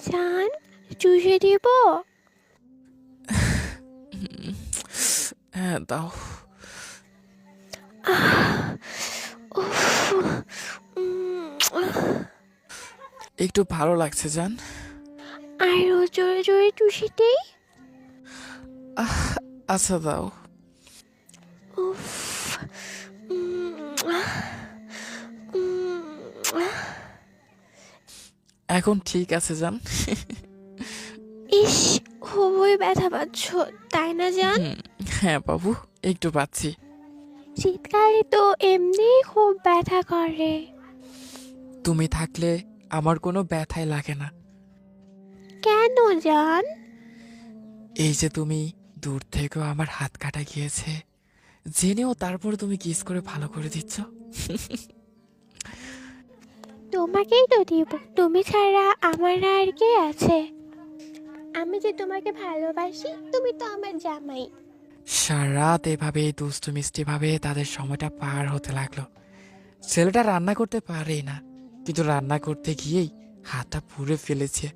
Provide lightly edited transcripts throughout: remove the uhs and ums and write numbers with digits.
জান, চুষে দিব? হ্যাঁ দাও। উফ, উম, একটু ভালো লাগছে জান। আরো জোরে জোরে চুষে দেই? আহ, আচ্ছা দাও। উফ, উম, উম, এখন ঠিক আছে জান। ইস, খুবই ব্যথা পাচ্ছ তাই না জান? হুম, হ্যাঁ বাবু, একটু পাচ্ছি। শীতকালে তো এমনি খুব ব্যথা করে। তুমি থাকলে আমার কোনো ব্যথাই লাগে না। কেন জান? এই যে তুমি দূর থেকেও আমার হাত কাটা গিয়েছে, জেনেও তারপর তুমি কিস করে ভালো করে দিচ্ছ। তোমাকেই তো দিব, তুমি ছাড়া আমার আর কে আছে? আমি যে তোমাকে ভালোবাসি, তুমি তো আমার জামাই। সারা রাত এভাবে দুষ্টু মিষ্টি ভাবে তাদের সময়টা পার হতে লাগলো। ছেলেটা রান্না করতে পারেই না, কিন্তু রান্না করতে গিয়েই হাতটা পুড়ে ফেলেছে।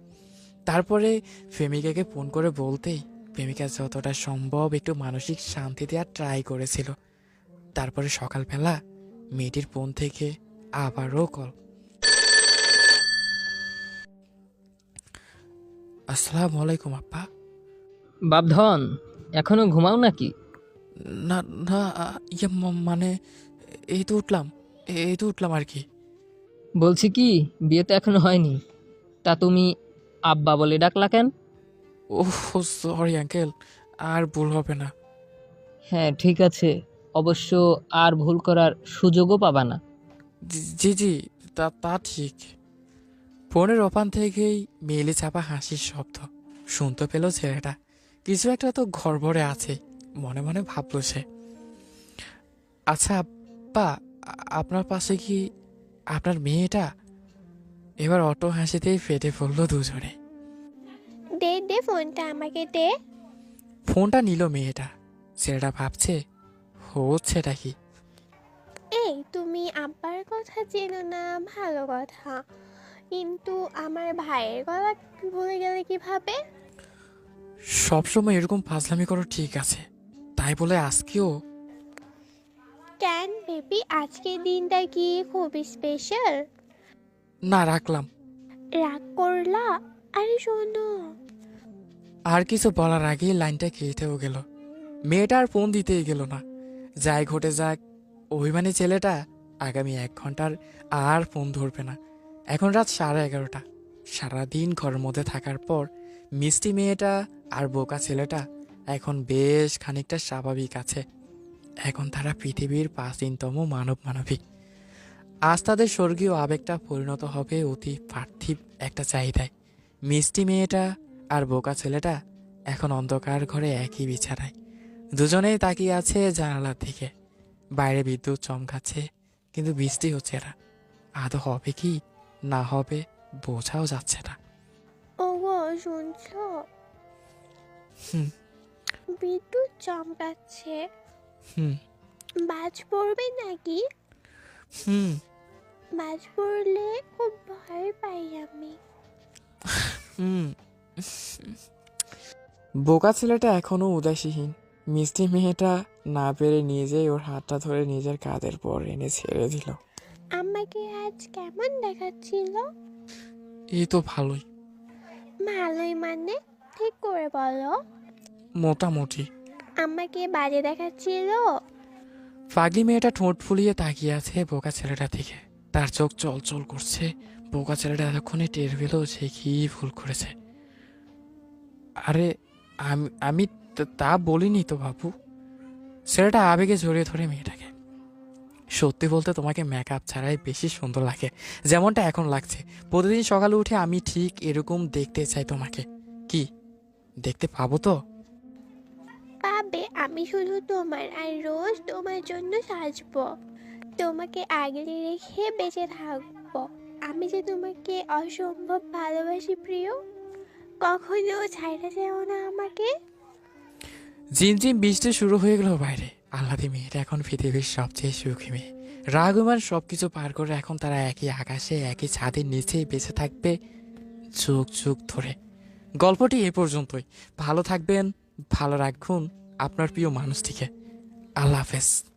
তারপরে প্রেমিকাকে ফোন করে বলতেই প্রেমিকা যতটা সম্ভব একটু মানসিক শান্তি দেওয়ার ট্রাই করেছিল। তারপরে সকালবেলা মেয়েটির ফোন থেকে আবারও কল। আসসালামু আলাইকুম আপ্পা। বাপধন, এখনো ঘুমাও নাকি? না না, মানে এই তো উঠলাম আর কি। বলছি কি, বিয়ে তো এখনো হয়নি, তা তুমি আব্বা বলে ডাকলা কেন? ওহ, সরি আঙ্কেল, আর ভুল হবে না। হ্যাঁ ঠিক আছে, অবশ্য আর ভুল করার সুযোগও পাবা না। জি জি, তা তা ঠিক। ফোনের ওপান থেকেই মেয়েলি চাপা হাসির শব্দ শুনতে পেল ছেলেটা। কিছু একটা তো ঘরভরে আছে, মনে মনে ভাবল সে। আচ্ছা আব্বা, আপনার পাশে কি আপনার মেয়েটা? এবার অটো হাসিতেই ফেটে পড়ল দুজনে। দে দে ফোনটা আমাকে দে। ফোনটা নিল মেয়েটা। ছেলেটা ভাবছে হচ্ছেটা কি। এই তুমি আব্বার কথা চেনো না, ভালো কথা, কিন্তু আমার ভাইয়ের কথা ভুলে গেলে কিভাবে? সবসময় এরকম ফাজলামি করো ঠিক আছে, তাই বলে আজকেও? কেন বেবি, আজকের দিনটা কি খুবই স্পেশাল? না, রাখলাম। রাগ করলা? আরে শোনো। আর কিছু বলার আগেই লাইনটা কেটেও গেল। মেয়েটা আর ফোন দিতেই গেল না। যাই ঘটে যাক, অভিমানী ছেলেটা আগামী 1 ঘন্টার আর ফোন ধরবে না। এখন রাত 11:30। সারাদিন ঘরের মধ্যে থাকার পর মিষ্টি মেয়েটা আর বোকা ছেলেটা এখন বেশ খানিকটা স্বাভাবিক আছে। এখন তারা পৃথিবীর প্রাচীনতম মানব মানবিক। আজ তাদের স্বর্গীয় আবেগটা পরিণত হবে অতি পার্থিব একটা চাহিদায়। মিষ্টি মেয়েটা আর বোকা ছেলেটা এখন অন্ধকার ঘরে একই বিছানায়। দুজনেই তাকিয়ে আছে জানালার দিকে। বাইরে বিদ্যুৎ চমকাচ্ছে, কিন্তু বৃষ্টি হচ্ছে না। আদৌ হবে কি না হবে বোঝাও যাচ্ছে না। ওগো শুনছো? হুম বিদ্যুৎ চমকাচ্ছে। হুম বাজ পড়বে নাকি? হুম বাজ পড়লে খুব ভয় পাই আমি। হুম বোকা ছেলেটা এখনো উদাসীহীন। মিষ্টি মেয়েটা না পেরে নিজেই ওর হাতটা ধরে নিজের কাঁধের পর এনে ছেড়ে দিল। আমাকে আজ কেমন দেখাচ্ছিল? এই তো ভালোই। ভালোই মানে? ঠিক করে বলো। মোটামুটি। আমাকে বাজে দেখাচ্ছিল? পাগলি মেয়েটা ঠোঁট ফুলিয়ে তাকিয়ে আছে বোকা ছেলেটা থেকে। তার চোখ চলচল করছে। বোকা ছেলেটা এতক্ষণে টের পেল সে কি ভুল করেছে। আরে, আমি আমি তা বলিনি তো বাবু। ছেলেটা আবেগে জড়িয়ে ধরে মেয়েটাকে। সত্যি বলতে তোমাকে মেকআপ ছাড়াই বেশি সুন্দর লাগে, যেমনটা এখন লাগছে। প্রতিদিন সকালে উঠে আমি ঠিক এরকম দেখতে চাই তোমাকে। কি দেখতে পাবো তো? পাবে, আমি শুধু তোমার আর রোজ তোমার জন্য সাজবো, তোমাকে আগলে রেখে বেঁচে থাকবো। আমি যে তোমাকে অসম্ভব ভালোবাসি প্রিয়, কখনো ছাইড়া যেও না আমাকে। ঝিমঝিম বৃষ্টি শুরু হয়ে গেল বাইরে। আহ্লাদী মেয়েটা এখন পৃথিবীর সবচেয়ে সুখী মেয়ে। রাগমান সবকিছু পার করে এখন তারা একই আকাশে একই ছাদের নিচেই বেঁচে থাকবে যুগ যুগ ধরে। গল্পটি এ পর্যন্তই। ভালো থাকবেন, ভালো রাখুন আপনার প্রিয় মানুষটিকে। আল্লাহ হাফেজ।